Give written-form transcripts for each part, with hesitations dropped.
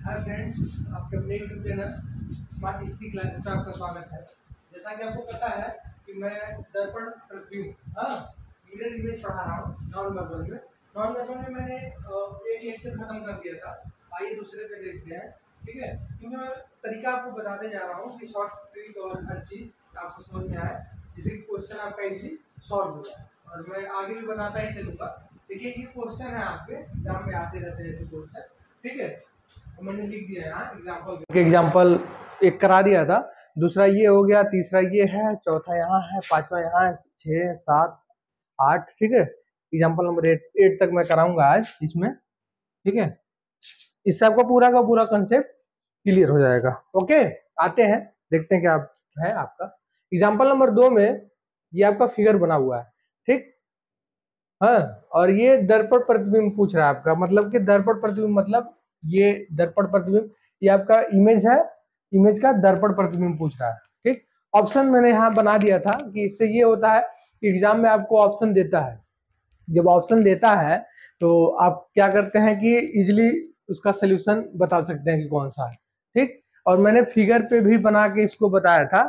Hi friends, आपके अपने YouTube channel smart history classes में आपका स्वागत है। जैसा कि आपको पता है कि मैं दर्पण प्रतिबिंब मिरर इमेज पढ़ा रहा हूँ नॉन वर्बल में। नॉन वर्बल में मैंने एक लेक्चर खत्म कर दिया था। आइए दूसरे पे देखते हैं। ठीक है, क्योंकि मैं तरीका आपको बताते जा रहा हूँ कि शॉर्ट ट्रिक और हर चीज़ आपको समझ में आए, जिससे कि क्वेश्चन आपका इजीली सॉल्व हो जाए। और मैं आगे भी बताता ही चलूँगा। देखिए, ये क्वेश्चन है आपके एग्जाम में आते रहते हैं ऐसे क्वेश्चन। ठीक है, मैंने लिख दिया है एग्जाम्पल एक करा दिया था। दूसरा ये हो गया, तीसरा ये है, चौथा यहाँ है, पांचवा यहाँ है, 6, 7, 8। ठीक है, एग्जाम्पल नंबर 8 तक मैं कराऊंगा आज इसमें। ठीक है, इससे आपका पूरा का पूरा कंसेप्ट क्लियर हो जाएगा। ओके, आते हैं, देखते हैं क्या है आपका एग्जाम्पल नंबर 2 में। ये आपका फिगर बना हुआ है। ठीक, हाँ, और ये दर्पण प्रतिबिंब पूछ रहा है आपका, मतलब कि दर्पण प्रतिबिंब मतलब ये दर्पण प्रतिबिंब, ये आपका इमेज है, इमेज का दर्पण प्रतिबिंब पूछ रहा है। ठीक, ऑप्शन मैंने यहाँ बना दिया था कि इससे ये होता है कि एग्जाम में आपको ऑप्शन देता है। जब ऑप्शन देता है तो आप क्या करते हैं कि इजिली उसका सोल्यूशन बता सकते हैं कि कौन सा है। ठीक, और मैंने फिगर पे भी बना के इसको बताया था।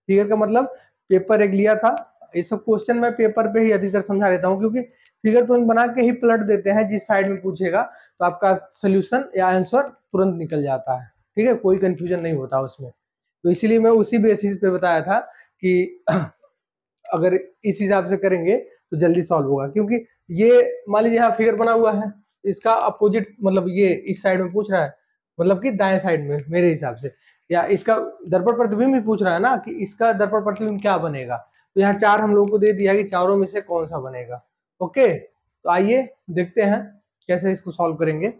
फिगर का मतलब पेपर एक लिया था। ये सब क्वेश्चन मैं पेपर पे ही अधिकतर समझा देता हूँ, क्योंकि फिगर तो बना के ही पलट देते हैं जिस साइड में पूछेगा, तो आपका सोल्यूशन या आंसर तुरंत निकल जाता है। ठीक है, कोई कंफ्यूजन नहीं होता उसमें। तो इसीलिए मैं उसी बेसिस पे बताया था कि अगर इस हिसाब से करेंगे तो जल्दी सॉल्व होगा। क्योंकि ये मान लीजिए यहाँ फिगर बना हुआ है, इसका अपोजिट मतलब ये इस साइड में पूछ रहा है, मतलब कि दाएं साइड में मेरे हिसाब से, या इसका दर्पण प्रतिबिंब भी पूछ रहा है ना कि इसका दर्पण प्रतिबिंब क्या बनेगा। तो यहाँ 4 हम लोगों को दे दिया कि चारों में से कौन सा बनेगा। ओके, तो आइए देखते हैं कैसे इसको सॉल्व करेंगे।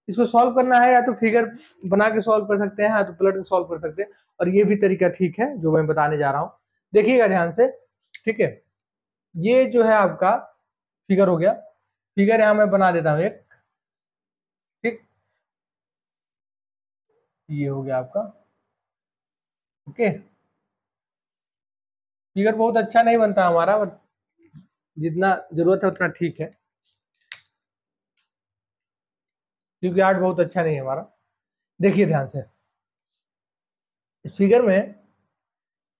इसको सॉल्व करना है या तो फिगर बना के सॉल्व कर सकते हैं, या तो पलट के सॉल्व कर सकते हैं, और ये भी तरीका ठीक है जो मैं बताने जा रहा हूँ। देखिएगा ध्यान से। ठीक है, ये जो है आपका फिगर हो गया। फिगर यहाँ मैं बना देता हूँ एक। ठीक, ये हो गया आपका। ओके, फिगर बहुत अच्छा नहीं बनता हमारा, बट जितना जरूरत है उतना ठीक है, क्योंकि आर्ट बहुत अच्छा नहीं है हमारा। देखिए ध्यान से इस फिगर में।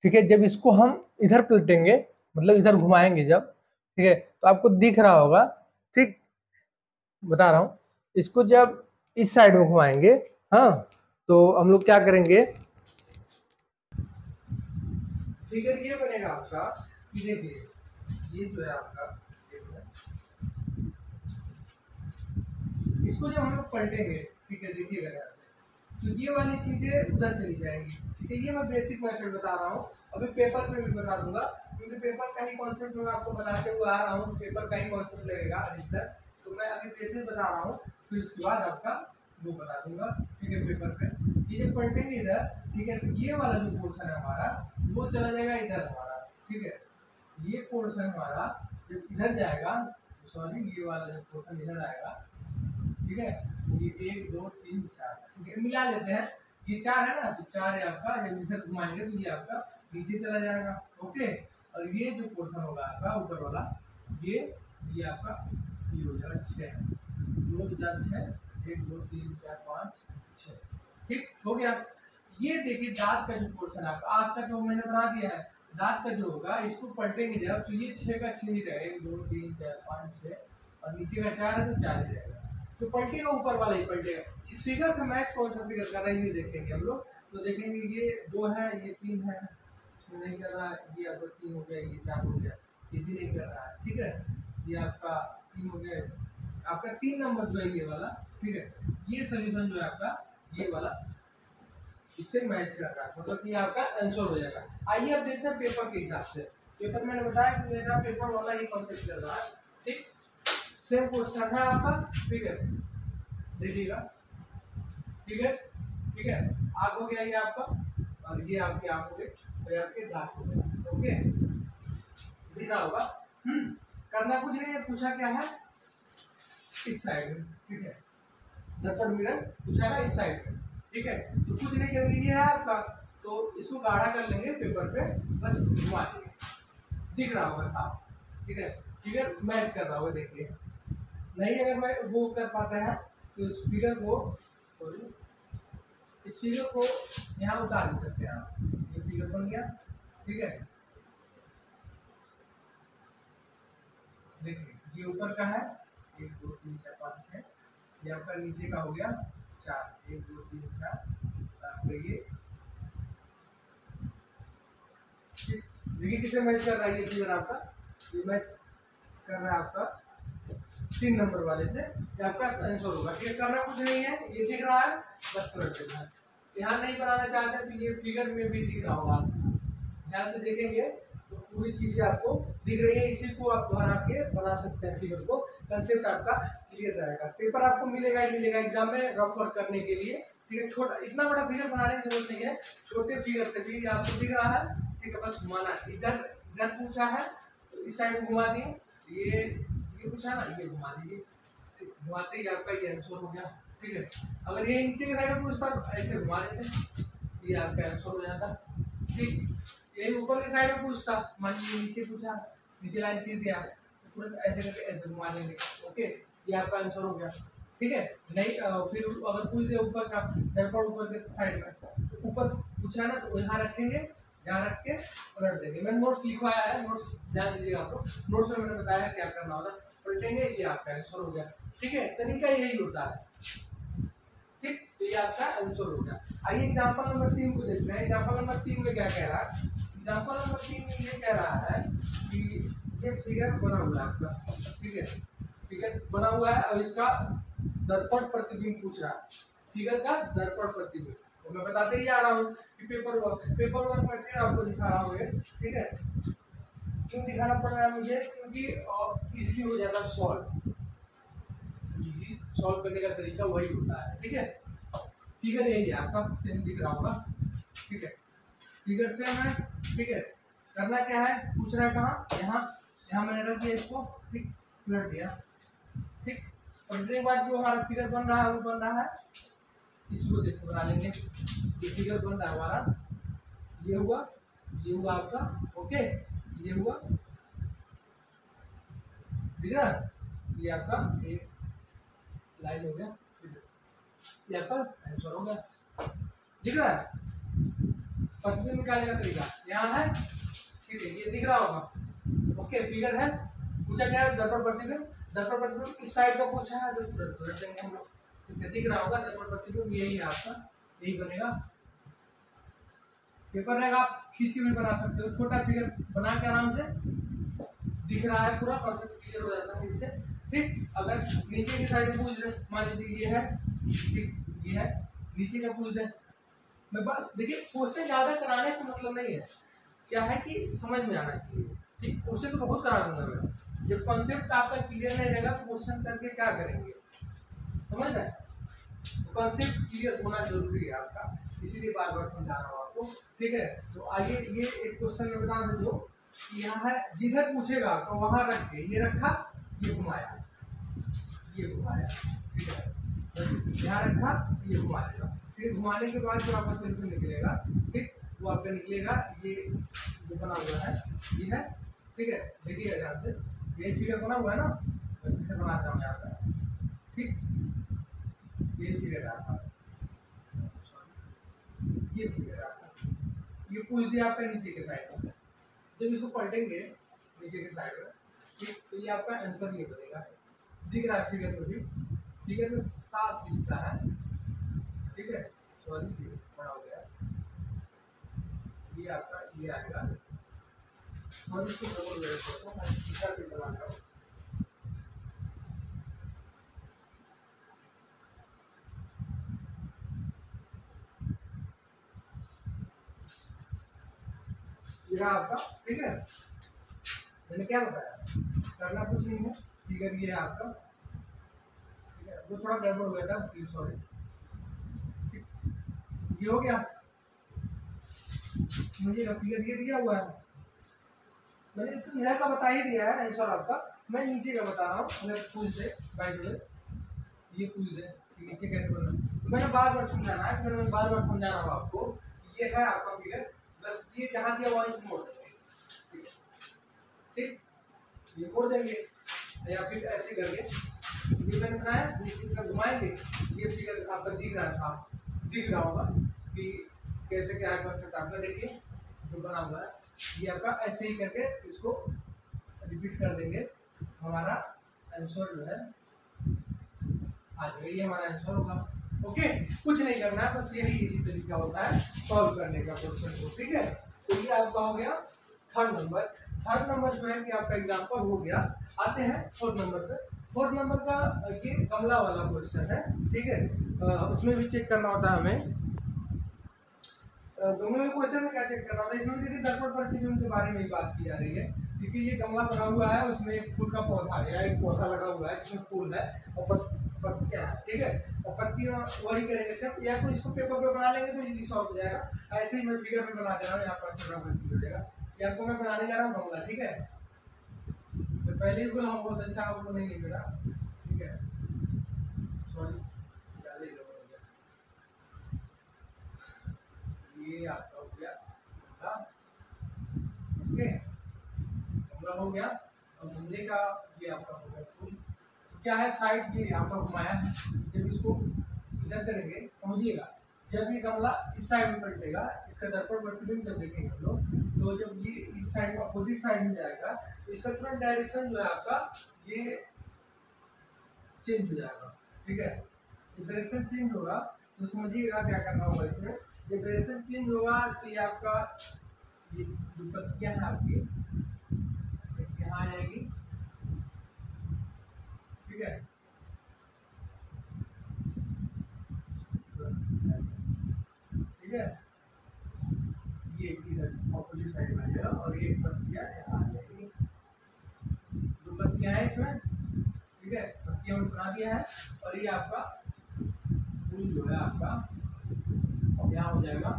ठीक है, जब इसको हम इधर पलटेंगे, मतलब इधर घुमाएंगे जब, ठीक है, तो आपको दिख रहा होगा। ठीक, बता रहा हूँ, इसको जब इस साइड में घुमाएंगे, हाँ, तो हम लोग क्या करेंगे, फिगर ये बनेगा आपका। देखिए, ये जो है आपका, इसको जब हम लोग पलटेंगे, ठीक है, देखिएगा ध्यान से, तो ये वाली चीजें उधर चली जाएंगी। ठीक है, ये मैं बेसिक मेथड बता रहा हूँ, अभी पेपर पे भी बता दूंगा, क्योंकि पेपर का ही कॉन्सेप्ट मैं आपको बताते हुए आ रहा हूँ, तो पेपर का ही कॉन्सेप्ट लगेगा अधिकतर। तो मैं अभी बेसिक बता रहा हूँ, फिर उसके बाद आपका वो बता दूंगा। ठीक है, पेपर पे ये जब पलटेंगे इधर, ठीक है, तो ये वाला जो पोर्शन है हमारा, वो चला जाएगा इधर हमारा। ठीक है, ये पोर्शन हमारा जब इधर जाएगा, सॉरी, ये वाला जो पोर्शन इधर आएगा, ठीक है, ये 1, 2, 3, 4, ठीक है, मिला लेते हैं। ये 4 है ना, तो 4 है आपका, जब इधर घुमाएंगे तो ये आपका नीचे चला जाएगा। ओके, और ये जो पोर्शन होगा आपका ऊपर वाला, ये आपका ये हो जाएगा 6, 2, 4, 6, 1, 2, 3, 4, 5, 6। ठीक हो गया। ये देखिए दांत का जो पोर्शन आपका, आज का जो मैंने बना दिया है, दांत का जो होगा, इसको पलटेंगे जब, तो ये 6 का 6 ही रहेगा, 1, 2, 3, 4, 5, 6, और नीचे का 4 है तो 4 ही रहेगा। तो पलटेगा ऊपर वाला ही पलटेगा। इस फिगर से मैच कौन सा फिगर कर रहा है ये देखेंगे हम लोग। तो देखेंगे ये 2 है, ये 3 है, इसमें नहीं कर रहा है, ये आपका 3 हो गया, ये 4 हो गया, ये भी नहीं कर रहा है। ठीक है, ये आपका 3 हो गया, आपका 3 नंबर जो है ये वाला। ठीक है, ये सोल्यूशन जो है आपका ये वाला इससे मैच कर रहा है, मतलब कि आपका आंसर हो जाएगा। आइए अब देखते हैं पेपर के हिसाब से। पेपर मैंने बताया कि मेरा पेपर वाला ही कॉन्सेप्ट चल रहा है। ठीक, सेम क्वेश्चन है आपका। ठीक है, देखिएगा। ठीक है, ठीक है, आग हो गया ये आपका, और ये आपके आग हो गए, और आपके दांत हो गए। ओके, दिख रहा होगा। करना कुछ नहीं है, पूछा क्या है, इस साइड में। ठीक है, दर्पण मिरर पूछा ना इस साइड में। ठीक है, तो कुछ नहीं करेंगे, ये है आपका, तो इसको गाढ़ा कर लेंगे पेपर पे, बस घुमा देंगे, दिख रहा होगा साफ। ठीक है, फिगर मैच कर रहा होगा, देखिए। नहीं अगर मैं वो कर पाता है तो इस फिगर को सॉरी, इस फिगर को यहाँ उतार भी सकते हैं आप। ये फिगर बन गया, ठीक है। देखिए ये ऊपर का है 1 2 3 4 5 6, ये आपका नीचे का हो गया 4 1 2 3 4। आपका ये देखिए किसे मैच कर रहा है ये फिगर आपका, ये मैच कर रहा है आपका 3 नंबर वाले से, ये आपका आंसर होगा। ठीक, करना कुछ नहीं है, ये दिख रहा है बस पलट देना है। यहाँ नहीं बनाना चाहते तो ये फिगर में भी दिख रहा होगा, ध्यान से देखेंगे तो पूरी चीजें आपको दिख रही है। इसी को आप दोहरा के बना सकते हैं फिगर को, कंसेप्ट आपका क्लियर रहेगा। पेपर आपको मिलेगा ही मिलेगा एग्जाम में रफ वर्क करने के लिए। ठीक है, छोटा इतना बड़ा फिगर बनाने की जरूरत नहीं है, छोटे फिगर से भी आपको दिख रहा है। ठीक है, बस घुमाना, इधर इधर पूछा है तो इस साइड घुमा दिए, ये पूछा ना ये घुमा दीजिए, घुमाते ही आपका ये आंसर हो गया। ठीक है, अगर ये नीचे के साइड में पूछता ऐसे घुमा लेते, ये आपका आंसर हो जाता। ठीक, यही ऊपर के साइड में पूछता, मान लीजिए नीचे पूछा, नीचे लाइन दे दिया तो तुरंत ऐसे करके ऐसे घुमा देंगे। ओके, ये आपका आंसर हो गया। ठीक है, नहीं फिर अगर पूछ दे ऊपर का दर्पण ऊपर के साइड में, तो ऊपर पूछा ना तो यहाँ रखेंगे, यहाँ रख के पलट देंगे। मैंने नोट्स लिखवाया है, नोट्स ध्यान दीजिएगा आप लोग, नोट्स में मैंने बताया क्या करना होगा, पलटेंगे ये आपका आंसर हो गया। ठीक है, तरीका यही होता है। ठीक, तो ये आपका आंसर हो गया। आइए एग्जांपल नंबर 3 को देखते हैं। एग्जांपल नंबर 3 में क्या कह रहा है? एग्जांपल नंबर 3 में ये कह रहा है कि ये फिगर बना हुआ है आपका, ठीक है, फिगर बना हुआ है और इसका दर्पण प्रतिबिंब पूछ रहा है, फिगर का दर्पण प्रतिबिंब। तो मैं बताते ही आ रहा हूँ कि पेपर वर्क में फिर आपको दिखा रहा हूँ। ठीक है, क्यों दिखाना पड़ रहा है मुझे? क्योंकि इजीली हो जाता है सॉल्व, इजी सॉल्व करने का तरीका वही होता है। ठीक है, फिगर यही है आपका, सेम दिख रहा होगा। ठीक है, फिगर सेम है। ठीक है, करना क्या है, पूछ रहा है कहाँ, यहाँ मैंने रख दिया इसको, ठीक, पलट दिया। ठीक, पलटने के बाद जो हमारा फिगर बन रहा है वो बन रहा है, इसको देखो बना लेंगे। ये फिगर बन रहा है हमारा, ये हुआ आपका, ओके, ये हुआ, ठीक है, ये आपका एक लाइन हो गया, ये आपका आंसर हो गया। दिख रहा है? प्रतिबिंब निकालने का तरीका यहाँ है, ठीक है, ये दिख रहा होगा। ओके, फिगर है, पूछा क्या है, दर्पण प्रतिबिंब। दर्पण प्रतिबिंब इस साइड को पूछा है तो पलट देंगे हम लोग। ठीक है, दिख रहा होगा दर्पण प्रतिबिंब, यही है आपका, यही बनेगा। पेपर रहेगा, आप खींच के भी बना सकते हो, छोटा फिगर बना के आराम से, दिख रहा है पूरा, कॉन्सेप्ट क्लियर हो जाता है इससे। ठीक, अगर नीचे की साइड पूछ दे, मान लीजिए ये है, ठीक, ये है, नीचे का पूछ दे, मैं बात देखिए, क्वेश्चन ज्यादा कराने से मतलब नहीं है, क्या है कि समझ में आना चाहिए। ठीक, क्वेश्चन तो बहुत करा दूंगा मैं, जब कॉन्सेप्ट आपका क्लियर नहीं रहेगा तो क्वेश्चन करके क्या करेंगे, समझ रहे हैं? कॉन्सेप्ट क्लियर होना जरूरी है आपका, इसीलिए बार बार समझा रहा हूँ आपको। ठीक है, तो आइए ये एक क्वेश्चन में बता दे दो, यहाँ है, जिधर पूछेगा तो वहां रख के ये रखा, ये घुमाया, ठीक है, यहाँ रखा, ये घुमा देगा। फिर घुमाने के बाद जो आपका सोल्यूशन निकलेगा, ठीक, वो आपका निकलेगा, ये जो बना हुआ है ये है। ठीक है, देखिए ध्यान से, ये फिगर बना हुआ है ना, फिर बनाता हूँ यहाँ पर। ठीक, ये फिगर आपका, ये फिगर आपका, ये पूछ दिया आपका नीचे के साइड में, जब इसको पलटेंगे नीचे के साइड में, ठीक, तो ये आपका आंसर ये बनेगा। दिख रहा है फिगर में भी, फिगर में साफ दिखता है। ठीक है, सॉरी बड़ा हो गया, ये आपका ये आएगा, और इसको डबल पे बना रहा हूँ। ये आपका, ठीक है, मैंने क्या बताया, करना कुछ नहीं है, फिगर ये है आपका। ठीक है, वो थोड़ा गड़बड़ हो गया था, सॉरी। ये हो गया, मुझे फिगर ये दिया हुआ है, मैंने इधर का बता ही दिया है आंसर आपका, मैं नीचे का बता रहा हूँ। अगर पूछ दे बाय द वे, ये पूछ दे कि नीचे कैसे बनना, तो मैंने बार बार समझाना है, फिर मैं बार बार समझा रहा हूँ आपको, ये है आपका फिगर, बस ये जहाँ दिया वहाँ इसे मोड़ देंगे। ठीक, ये मोड़ देंगे या फिर ऐसे करके ये मैंने बनाया, दूसरी तरफ घुमाएंगे, ये फिगर आपका दिख रहा था, दिख रहा होगा कि कैसे क्या है कॉन्सेप्ट आपका। देखिए जो बना हुआ है ये आपका ऐसे ही करके इसको रिपीट कर देंगे, हमारा आंसर जो है आ जाएगा, ये हमारा आंसर होगा। ओके, कुछ नहीं करना है, बस यही इसी तरीका होता है सॉल्व करने का क्वेश्चन को। ठीक है, तो ये आपका हो गया थर्ड नंबर। थर्ड नंबर जो है कि आपका एग्जाम्पल हो गया। आते हैं फोर्थ नंबर पे। फोर्थ नंबर का ये गमला वाला क्वेश्चन है। ठीक है, उसमें भी चेक करना होता है हमें। गमले के क्वेश्चन में क्या चेक करना होता है, इसमें देखिए दर्पण प्रतिबिंब के बारे में ही बात की जा रही है। क्योंकि ये गमला बना हुआ है, उसमें एक फूल का पौधा है या एक पौधा लगा हुआ है जिसमें फूल है और पत्तियां है। ठीक है, और पत्तियां वही करेंगे सब, या तो इसको पेपर पे बना लेंगे तो इजी सॉल्व हो जाएगा। ऐसे ही मैं फिगर में बना दे रहा हूँ, यहाँ पर छोटा हो जाएगा। ये आपको मैं बनाने जा रहा हूँ गमला। ठीक है, तो पहले ही बोला बहुत अच्छा आपको नहीं लिख रहा। ठीक है, सॉरी, ये आपका हो गया ओके, गमला हो गया। और गमले का ये आपका हो गया फूल। तो क्या है, साइड ये आपका घुमाया है। जब इसको इधर करेंगे, समझिएगा, जब ये गमला इस साइड में पलटेगा, इसका दर्पण प्रतिबिंब जब देखेंगे हम लोग, तो जब ये इस साइड अपोजिट साइड में जाएगा तो इसका तुरंत डायरेक्शन जो है आपका ये चेंज हो जाएगा। ठीक है, जब डायरेक्शन चेंज होगा तो समझिएगा क्या करना होगा इसमें। जब डायरेक्शन चेंज होगा तो ये आपका ये जो पत्तियां हैं आपकी यहाँ आ जाएगी। ठीक है, ठीक है, ये इधर ऑपोजिट साइड में आ जाएगा और ये पत्तियां यहाँ आ जाएगी। दो पत्तियां हैं इसमें। ठीक है, पत्तियां बना दिया है और ये आपका फूल जो है आपका यहाँ हो जाएगा।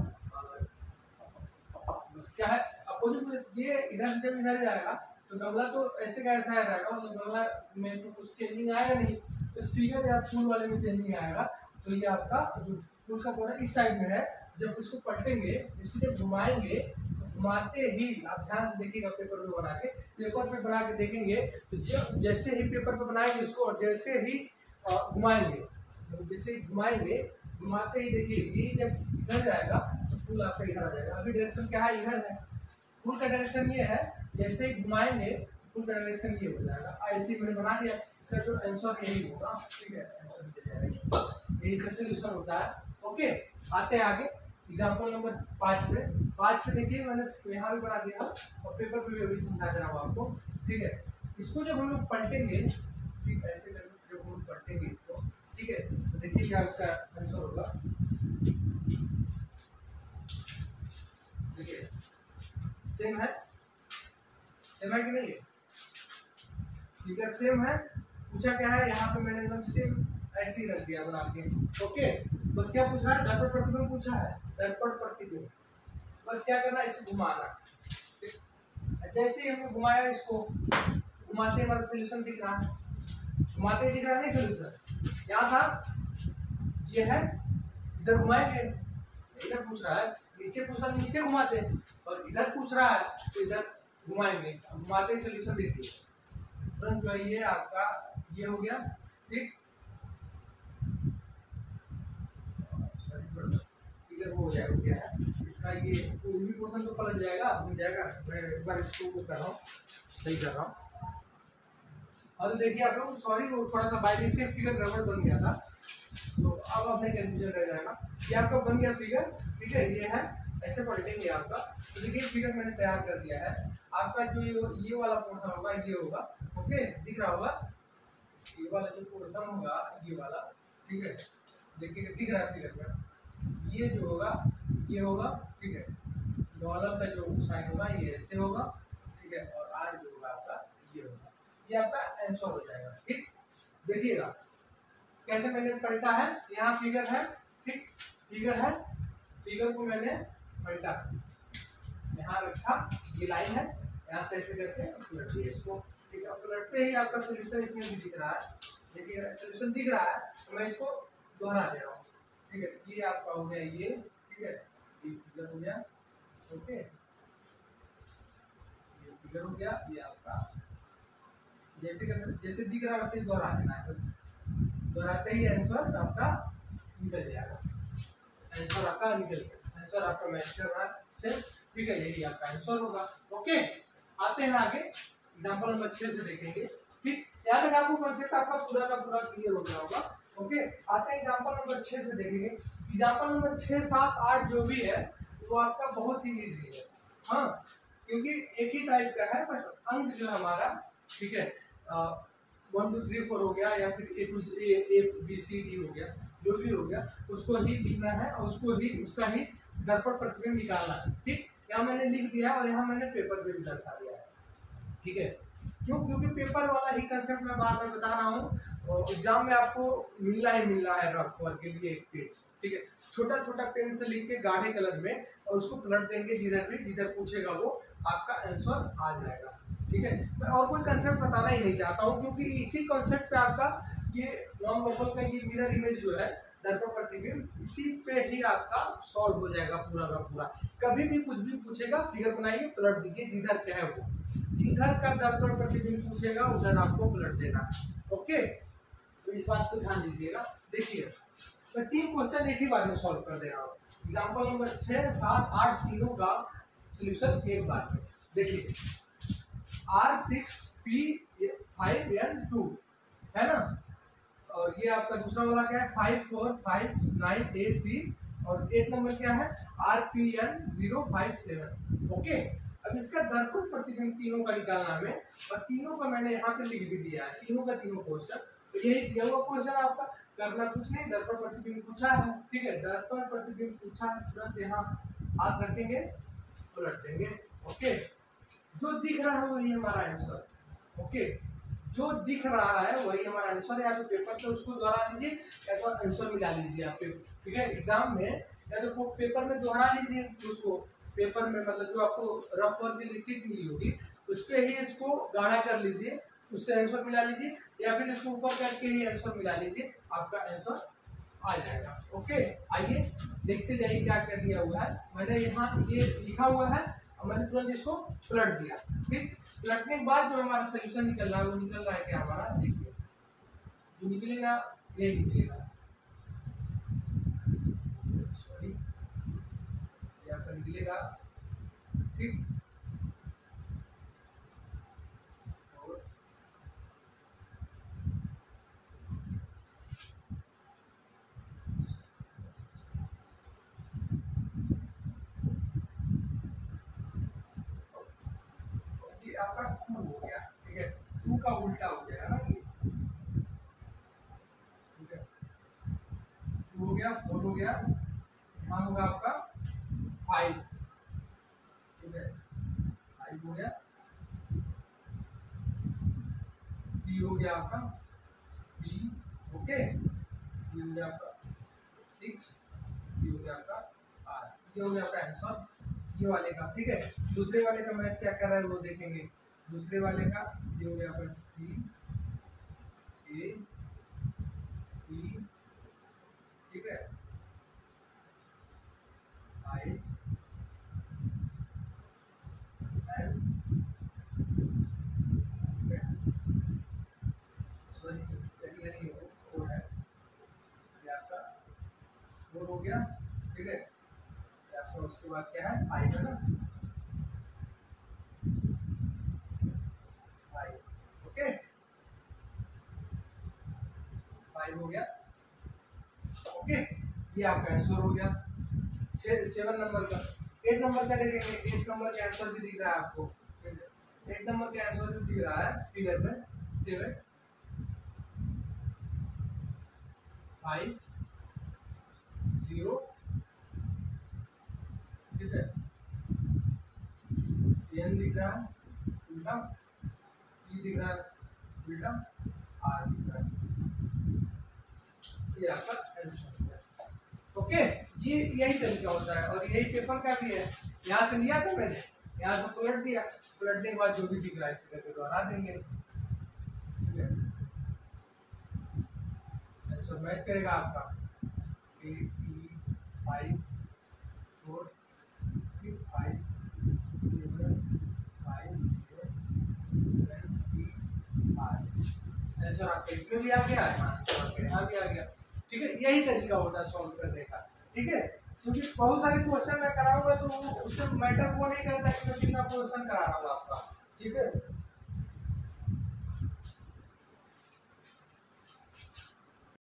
बस क्या है, अपोजिट ये इधर से जब इधर जाएगा तो गमला तो ऐसे का ऐसा रहेगा, मतलब गमला में तो कुछ चेंजिंग आएगा नहीं। तो इस फिगर या फूल वाले में चेंजिंग आएगा। तो ये आपका जो फूल का पौधा इस साइड में है, जब इसको पलटेंगे, इसको जब घुमाएंगे, घुमाते ही आप ध्यान से देखिएगा, पेपर पे बना के, पेपर पे बना के देखेंगे तो जब जैसे ही पेपर पे बनाएंगे इसको और जैसे ही घुमाएंगे, जैसे ही घुमाएंगे, घुमाते ही देखिए जब इधर जाएगा तो फूल आपका इधर आ जाएगा। अभी डायरेक्शन क्या है, इधर है, फूल का डायरेक्शन ये है, जैसे ही घुमाएंगे फूल का डायरेक्शन ये हो जाएगा। ऐसे ही मैंने बना दिया, इसका जो आंसर यही होगा। ठीक है, यही इसका सोल्यूशन होता है। ओके, आते हैं आगे एग्जाम्पल नंबर 5 पे। 5 पे देखिए मैंने यहाँ भी बना दिया और पेपर पे भी समझा दे रहा हूँ आपको। ठीक है, इसको जब हम लोग पलटेंगे, ठीक ऐसे जब हम लोग पलटेंगे इसको, ठीक है, तो देखिए क्या उसका आंसर होगा। देखिए सेम है, सेम है कि नहीं है, ठीक है, सेम है। पूछा क्या है, यहाँ पे मैंने एकदम सेम ऐसे ही रख दिया बना के। ओके, बस क्या पूछा है, दर्पण प्रतिबिंब पूछा है, दर्पण प्रतिबिंब। बस क्या करना है, इसे घुमाना। जैसे ही हमने घुमाया इसको, घुमाते हमारा सोल्यूशन दिख रहा है, घुमाते दिख रहा नहीं सोल्यूशन, यहाँ था ये है, इधर घुमाएंगे, इधर पूछ रहा है, नीचे पूछ रहा है नीचे घुमाते, और इधर पूछ रहा है तो इधर घुमाएंगे, घुमाते ही सोल्यूशन देखिए तुरंत जो है ये आपका ये हो गया। ठीक, इधर वो हो जाएगा, क्या है इसका ये कोई भी पोर्शन तो पलट जाएगा, बन जाएगा। मैं एक बार इसको कर रहा हूँ, सही कर रहा हूँ। और तो देखिए आप लोग, सॉरी वो थोड़ा सा बाई मिस्टेक फिगर गड़बड़ बन गया था, तो अब अपने कंफ्यूजन रह जाएगा। ये आपका बन गया फिगर। ठीक है, ये है, ऐसे पलटेंगे आपका। तो देखिए फिगर मैंने तैयार कर दिया है। आपका जो ये वाला पोर्शन होगा ये होगा। ओके, दिख रहा होगा, ये वाला जो पोर्शन होगा ये वाला। ठीक है, देखिए दिख रहा है फिगर में, ये जो होगा ये होगा। ठीक है, डॉलर का जो साइन होगा ये ऐसे होगा। ठीक है, और आर जो होगा आपका ये होगा। ये आपका आंसर हो जाएगा। ठीक, देखिएगा कैसे मैंने पलटा है, यहाँ फिगर है। ठीक, फिगर है, फिगर को मैंने पलटा, यहाँ रखा, ये लाइन है, यहाँ से ऐसे करके पलट दिया इसको। ठीक है, पलटते ही आपका सोल्यूशन इसमें भी दिख रहा है। देखिए सोल्यूशन दिख रहा है, तो मैं इसको दोहरा दे रहा हूँ। ठीक है, ये आपका हो गया ये। ठीक है, ये फिगर हो गया। ओके, ये फिगर हो गया, ये आपका जैसे दिख रहा है वैसे दोहरा देना है, बस दोहराते ही आंसर आपका निकल जाएगा। आंसर आपका निकल गया, आंसर आपका मैच कर रहा है से, ठीक है, यही आपका आंसर होगा। ओके, आते हैं आगे एग्जांपल नंबर 6 से देखेंगे। ठीक, याद रखना आपको कॉन्सेप्ट आपका पूरा का पूरा क्लियर हो गया होगा। ओके, आते हैं एग्जांपल नंबर 6 से देखेंगे। एग्जांपल नंबर 6, 7, 8 जो भी है वो आपका बहुत ही इजी है, हाँ, क्योंकि एक ही टाइप का है, बस अंक जो हमारा, ठीक है, 1 2 3 4 हो गया, या फिर ए बी सी डी हो गया, जो भी हो गया उसको ही लिखना है और उसका ही दर्पण प्रतिबिंब निकालना है। ठीक, यहाँ मैंने लिख दिया और यहाँ मैंने पेपर पे भी दर्शा दिया है। ठीक है, क्यों? क्योंकि पेपर वाला ही कंसेप्ट मैं बार बार बता रहा हूँ, और एग्जाम में आपको मिलना ही मिलना है रफ वर्क के लिए एक पेज। ठीक है, छोटा छोटा पेन से लिख के गाढ़े कलर में और उसको पलट देंगे, जिधर पूछेगा वो आपका आंसर आ जाएगा। ठीक है, मैं और कोई कंसेप्ट बताना ही नहीं चाहता हूँ, क्योंकि इसी कॉन्सेप्ट पे आपका ये नॉन वर्बल का ये मिरर इमेज जो है, दर्पण प्रतिबिंब, इसी पे ही आपका सॉल्व हो जाएगा पूरा का पूरा। कभी भी कुछ भी पूछेगा, फिगर बनाइए, पलट दीजिए, जिधर क्या है वो, जिधर का दर्पण प्रतिबिंब पूछेगा उधर आपको पलट देना है। ओके, तो इस बात को ध्यान दीजिएगा। देखिए, मैं 3 क्वेश्चन एक ही बार में सॉल्व कर दे रहा हूँ। एग्जाम्पल नंबर 6, 7, 8 तीनों का सोल्यूशन एक बार में। देखिए, R6P5N2 है ना, और ये आपका दूसरा वाला क्या है, 5459AC, और 8 नंबर क्या है, RPN057। ओके, अब इसका दर्पण प्रतिबिंब तीनों का निकालना है, और तीनों का मैंने यहाँ पे लिख भी दिया है, तीनों का तीनों क्वेश्चन। तो यही दिया हुआ क्वेश्चन आपका, करना कुछ नहीं, दर्पण प्रतिबिंब पूछा है। ठीक है, दर्पण प्रतिबिंब पूछा है, तुरंत यहाँ हाथ रखेंगे, पलट देंगे। ओके, जो दिख रहा है वही हमारा आंसर। ओके, जो दिख रहा है वही हमारा आंसर है। या तो पेपर पे उसको दोहरा लीजिए, या तो आंसर मिला लीजिए आप। ठीक है, एग्जाम में या तो पेपर में दोहरा लीजिए उसको, पेपर में मतलब जो आपको रफ वर्क की शीट मिली होगी उस पर ही इसको गाढ़ा कर लीजिए, उससे आंसर मिला लीजिए, या फिर इसको ऊपर करके ही आंसर मिला लीजिए, आपका आंसर आ जाएगा। ओके, आइए देखते जाइए क्या क्या दिया हुआ है। मैंने यहाँ ये लिखा हुआ है और मैंने तुरंत इसको पलट दिया। ठीक, पलटने के बाद जो हमारा सोल्यूशन निकल रहा है वो निकल रहा है क्या हमारा, देखिए, जो निकलेगा यही निकलेगा। सॉरी, ये आपका निकलेगा। ठीक, आपका 2 हो गया। ठीक है, 2 का उल्टा हो जाएगा ना ये। ठीक है, 2 हो गया, 4 हो गया, यहाँ होगा आपका 5। ठीक है, 5 हो गया, 3 हो गया आपका B। ओके, ये हो गया आपका 6, ये हो गया आपका R, ये हो गया आपका आंसर ये वाले का। ठीक है, दूसरे वाले का मैच क्या कर रहा है वो देखेंगे। दूसरे वाले का ये हो गया आपका C, A, E, ठीक है, I, L, सॉरी वो है, ये आपका 4 हो गया। ठीक है, आपका उसके बाद क्या है, 5 है ना, 5। ओके, 5 हो गया। ओके, ये आपका आंसर हो गया। 7 नंबर का, 8 नंबर का देखेंगे। 8 नंबर का आंसर भी दिख रहा है आपको, 8 नंबर का आंसर भी दिख रहा है फिगर में, 7 5 0। ठीक है, एन दिख रहा है उल्टा, ई दिख रहा है उल्टा, आर दिख रहा है, ये आपका आंसर है। ओके, ये यही तरीका होता है, और यही पेपर का भी है। यहाँ से लिया था मैंने, यहाँ से पलट दिया, पलटने के बाद जो भी दिख रहा है इसी करके दोहरा देंगे। ठीक है, आंसर मैच करेगा आपका 8, 5, 4, 5, 7, 5, 0, 7, 3, 5। आंसर आपका इसमें भी आ गया, आपके यहाँ भी आ गया। ठीक है, यही तरीका होता है सॉल्व करने का। ठीक है, क्योंकि बहुत सारे क्वेश्चन मैं कराऊंगा तो उससे मैटर वो नहीं करता कि मैं कितना क्वेश्चन करा रहा हूँ आपका। ठीक है।